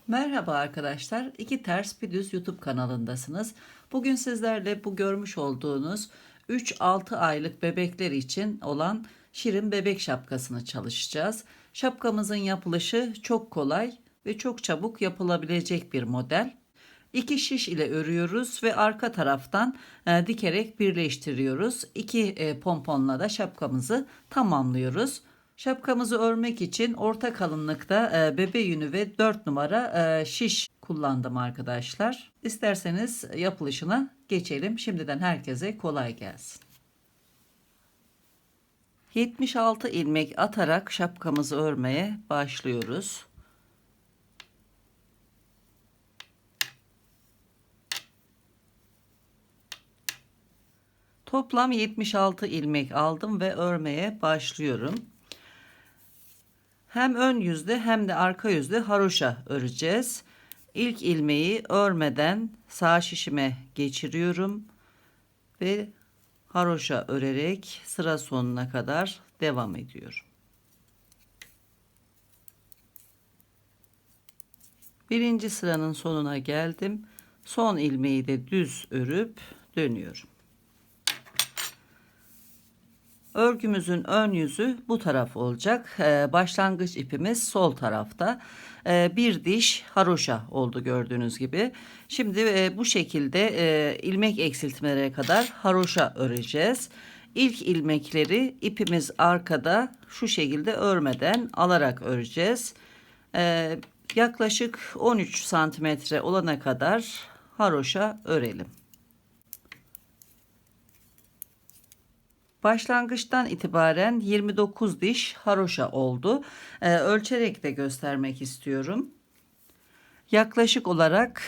Merhaba arkadaşlar. İki Ters Bir Düz YouTube kanalındasınız. Bugün sizlerle bu görmüş olduğunuz 3-6 aylık bebekler için olan şirin bebek şapkasını çalışacağız. Şapkamızın yapılışı çok kolay ve çok çabuk yapılabilecek bir model. İki şiş ile örüyoruz ve arka taraftan dikerek birleştiriyoruz. İki pomponla da şapkamızı tamamlıyoruz. Şapkamızı örmek için orta kalınlıkta bebe yünü ve 4 numara şiş kullandım arkadaşlar. İsterseniz yapılışına geçelim. Şimdiden herkese kolay gelsin. 76 ilmek atarak şapkamızı örmeye başlıyoruz. Toplam 76 ilmek aldım ve örmeye başlıyorum. Hem ön yüzde hem de arka yüzde haroşa öreceğiz. İlk ilmeği örmeden sağ şişime geçiriyorum ve haroşa örerek sıra sonuna kadar devam ediyorum. Birinci sıranın sonuna geldim. Son ilmeği de düz örüp dönüyorum. Örgümüzün ön yüzü bu taraf olacak. Başlangıç ipimiz sol tarafta. Bir diş haroşa oldu gördüğünüz gibi. Şimdi bu şekilde ilmek eksiltmelere kadar haroşa öreceğiz. İlk ilmekleri ipimiz arkada şu şekilde örmeden alarak öreceğiz. Yaklaşık 13 santimetre olana kadar haroşa örelim. Başlangıçtan itibaren 29 diş haroşa oldu. Ölçerek de göstermek istiyorum. Yaklaşık olarak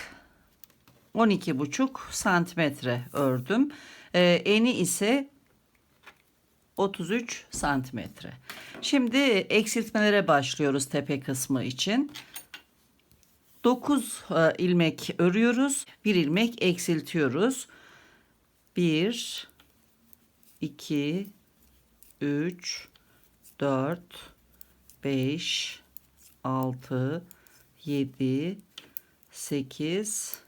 12,5 santimetre ördüm. Eni ise 33 santimetre. Şimdi eksiltmelere başlıyoruz tepe kısmı için. 9 ilmek örüyoruz. 1 ilmek eksiltiyoruz. 1 2 3 4 5 6 7 8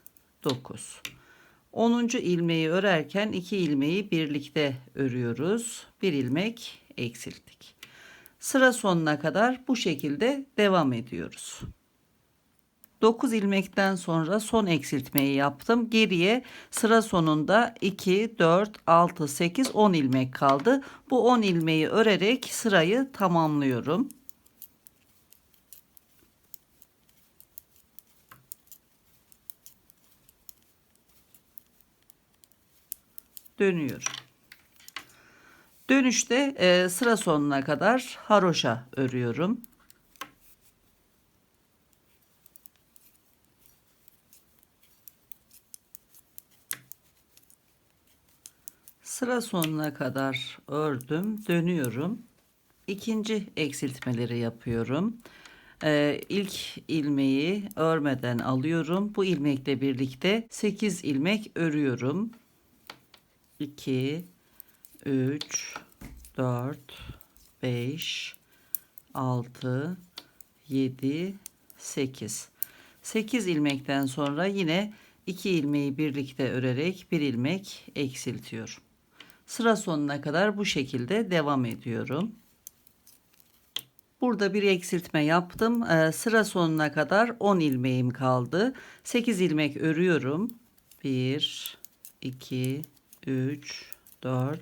9. 10. ilmeği örerken 2 ilmeği birlikte örüyoruz. 1 ilmek eksilttik. Sıra sonuna kadar bu şekilde devam ediyoruz. 9 ilmekten sonra son eksiltmeyi yaptım. Geriye sıra sonunda 2, 4, 6, 8, 10 ilmek kaldı. Bu 10 ilmeği örerek sırayı tamamlıyorum. Dönüyorum. Dönüşte sıra sonuna kadar haroşa örüyorum. Sıra sonuna kadar ördüm, dönüyorum. İkinci eksiltmeleri yapıyorum. İlk ilmeği örmeden alıyorum. Bu ilmekle birlikte 8 ilmek örüyorum. 2 3 4 5 6 7 8. 8 ilmekten sonra yine 2 ilmeği birlikte örerek 1 ilmek eksiltiyorum. Sıra sonuna kadar bu şekilde devam ediyorum. Burada bir eksiltme yaptım. Sıra sonuna kadar 10 ilmeğim kaldı. 8 ilmek örüyorum. 1 2 3 4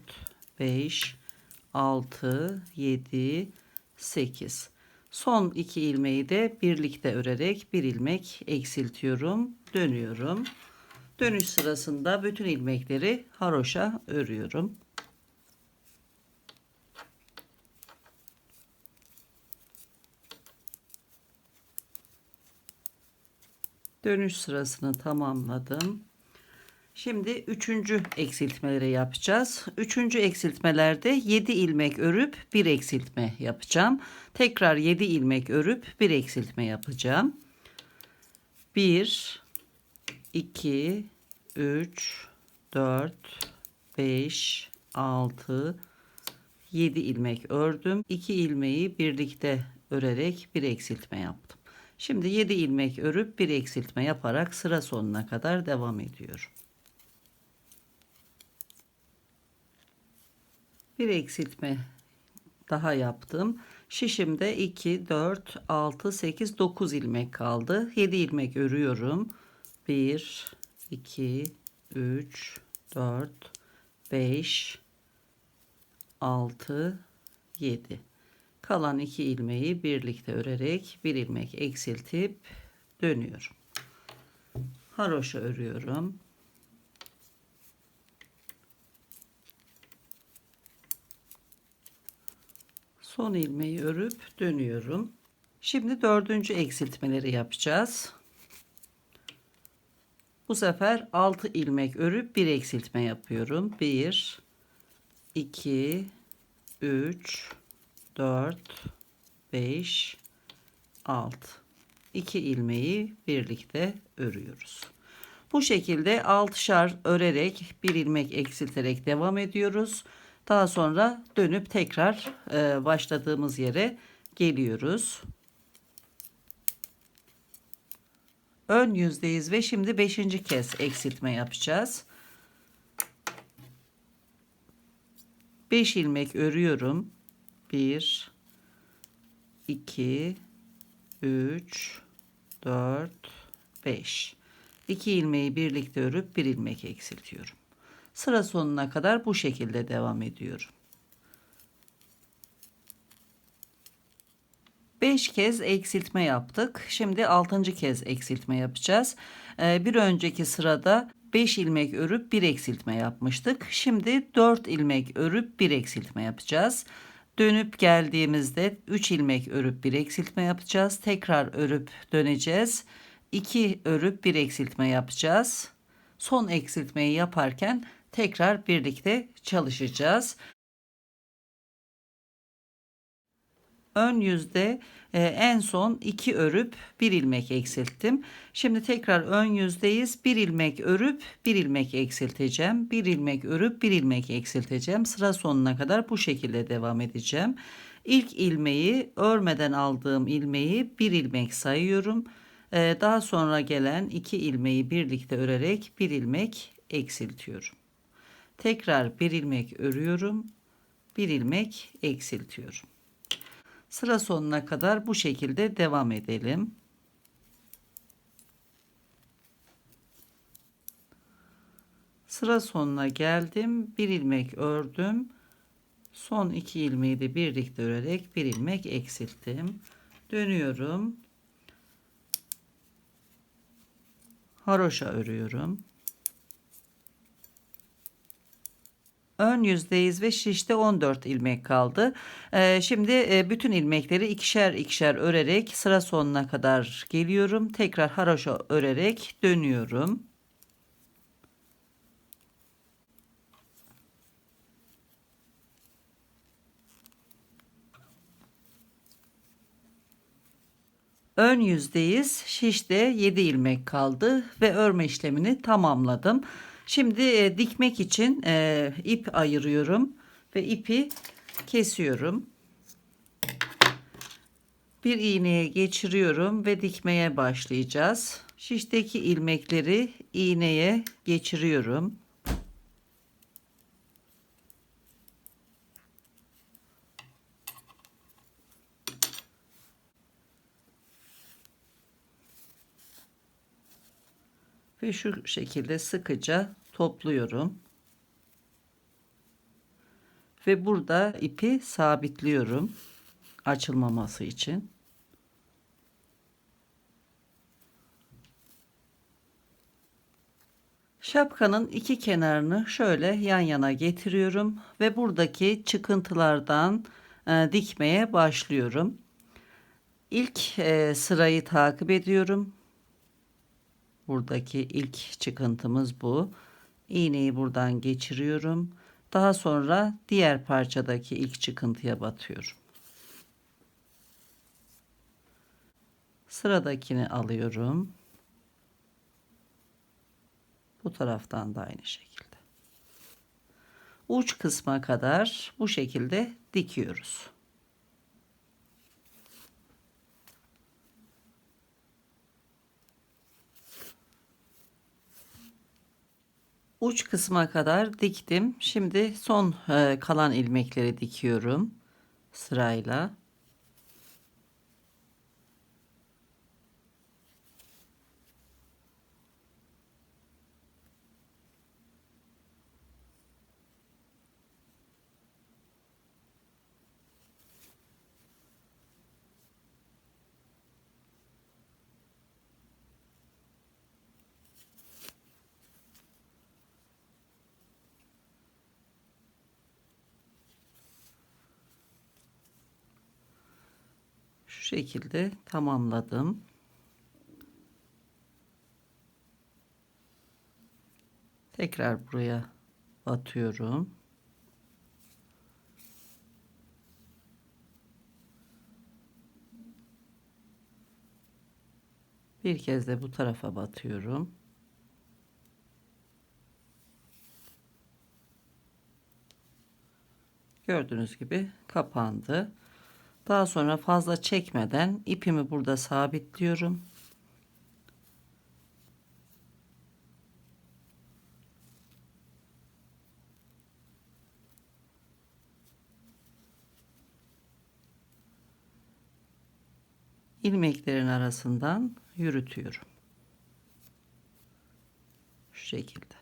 5 6 7 8. Son 2 ilmeği de birlikte örerek 1 ilmek eksiltiyorum. Dönüyorum. Dönüş sırasında bütün ilmekleri haroşa örüyorum. Dönüş sırasını tamamladım. Şimdi 3. eksiltmeleri yapacağız. 3. eksiltmelerde 7 ilmek örüp 1 eksiltme yapacağım. Tekrar 7 ilmek örüp 1 eksiltme yapacağım. 1 2 3 4 5 6 7 ilmek ördüm. 2 ilmeği birlikte örerek bir eksiltme yaptım. Şimdi 7 ilmek örüp bir eksiltme yaparak sıra sonuna kadar devam ediyorum. Bir eksiltme daha yaptım. Şişimde 2, 4, 6, 8, 9 ilmek kaldı. 7 ilmek örüyorum. 1, 2, 3, 4, 5, 6, 7. Kalan 2 ilmeği birlikte örerek bir ilmek eksiltip dönüyorum. Haroşa örüyorum. Son ilmeği örüp dönüyorum. Şimdi dördüncü eksiltmeleri yapacağız. Bu sefer 6 ilmek örüp bir eksiltme yapıyorum. 1, 2, 3, 4, 5, 6. 2 ilmeği birlikte örüyoruz. Bu şekilde 6'şar örerek bir ilmek eksilterek devam ediyoruz. Daha sonra dönüp tekrar başladığımız yere geliyoruz. Ön yüzdeyiz ve şimdi 5. kez eksiltme yapacağız. 5 ilmek örüyorum. 1, 2, 3, 4, 5. 2 ilmeği birlikte örüp bir ilmek eksiltiyorum. Sıra sonuna kadar bu şekilde devam ediyorum. 5 kez eksiltme yaptık. Şimdi 6. kez eksiltme yapacağız. Bir önceki sırada 5 ilmek örüp bir eksiltme yapmıştık. Şimdi 4 ilmek örüp bir eksiltme yapacağız. Dönüp geldiğimizde 3 ilmek örüp bir eksiltme yapacağız. Tekrar örüp döneceğiz. 2 örüp bir eksiltme yapacağız. Son eksiltmeyi yaparken tekrar birlikte çalışacağız. Ön yüzde en son 2 örüp bir ilmek eksilttim. Şimdi tekrar ön yüzdeyiz. Bir ilmek örüp bir ilmek eksilteceğim. Bir ilmek örüp bir ilmek eksilteceğim. Sıra sonuna kadar bu şekilde devam edeceğim. İlk ilmeği örmeden aldığım ilmeği bir ilmek sayıyorum. Daha sonra gelen 2 ilmeği birlikte örerek bir ilmek eksiltiyorum. Tekrar bir ilmek örüyorum. Bir ilmek eksiltiyorum. Sıra sonuna kadar bu şekilde devam edelim. Sıra sonuna geldim. Bir ilmek ördüm. Son 2 ilmeği de birlikte örerek bir ilmek eksilttim. Dönüyorum. Haroşa örüyorum. Ön yüzdeyiz ve şişte 14 ilmek kaldı. Şimdi bütün ilmekleri ikişer ikişer örerek sıra sonuna kadar geliyorum. Tekrar haroşa örerek dönüyorum. Ön yüzdeyiz. Şişte 7 ilmek kaldı ve örme işlemini tamamladım. Şimdi dikmek için ip ayırıyorum ve ipi kesiyorum. Bir iğneye geçiriyorum ve dikmeye başlayacağız. Şişteki ilmekleri iğneye geçiriyorum. Ve şu şekilde sıkıca topluyorum. Ve burada ipi sabitliyorum açılmaması için. Şapkanın iki kenarını şöyle yan yana getiriyorum ve buradaki çıkıntılardan dikmeye başlıyorum. İlk sırayı takip ediyorum. Buradaki ilk çıkıntımız bu. İğneyi buradan geçiriyorum. Daha sonra diğer parçadaki ilk çıkıntıya batıyorum. Sıradakini alıyorum. Bu taraftan da aynı şekilde. Uç kısma kadar bu şekilde dikiyoruz. Uç kısma kadar diktim. Şimdi son kalan ilmekleri dikiyorum sırayla. Şu şekilde tamamladım. Tekrar buraya batıyorum. Bir kez de bu tarafa batıyorum. Gördüğünüz gibi kapandı. Daha sonra fazla çekmeden ipimi burada sabitliyorum. İlmeklerin arasından yürütüyorum. Şu şekilde.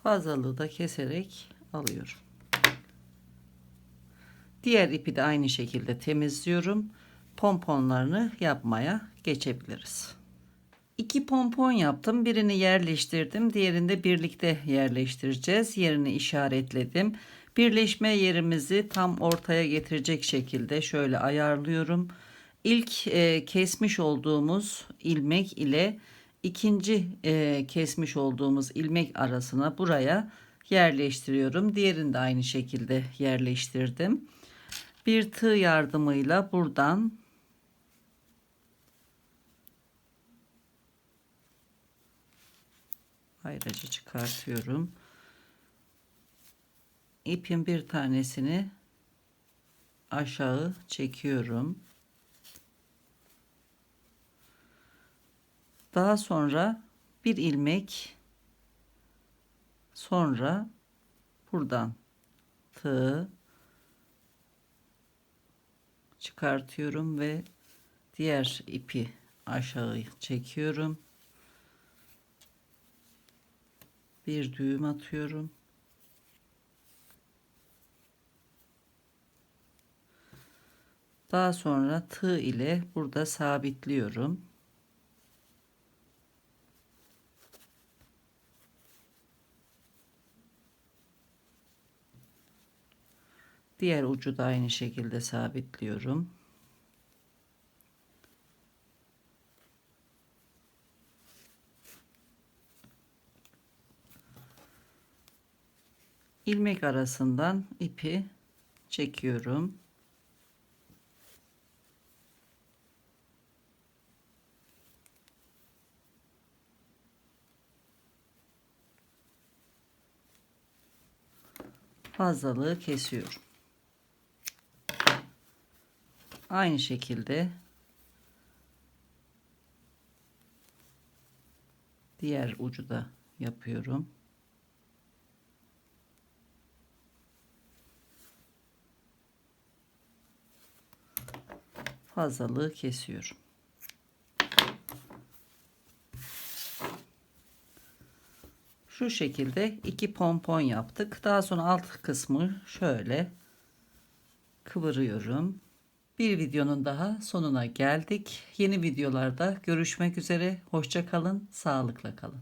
Fazlalığı da keserek alıyorum. Diğer ipi de aynı şekilde temizliyorum. Pomponlarını yapmaya geçebiliriz. 2 pompon yaptım. Birini yerleştirdim. Diğerini de birlikte yerleştireceğiz. Yerini işaretledim. Birleşme yerimizi tam ortaya getirecek şekilde şöyle ayarlıyorum. İlk kesmiş olduğumuz ilmek ile ikinci kesmiş olduğumuz ilmek arasına buraya yerleştiriyorum. Diğerini de aynı şekilde yerleştirdim. Bir tığ yardımıyla buradan ayrıca çıkartıyorum. İpin bir tanesini aşağı çekiyorum. Daha sonra bir ilmek, sonra buradan tığ çıkartıyorum ve diğer ipi aşağı çekiyorum. Bir düğüm atıyorum. Daha sonra tığ ile burada sabitliyorum. Diğer ucu da aynı şekilde sabitliyorum. İlmek arasından ipi çekiyorum. Fazlalığı kesiyorum. Aynı şekilde diğer ucu da yapıyorum. Fazlalığı kesiyorum. Şu şekilde 2 pompon yaptık. Daha sonra alt kısmı şöyle kıvırıyorum. Bir videonun daha sonuna geldik. Yeni videolarda görüşmek üzere. Hoşça kalın, sağlıkla kalın.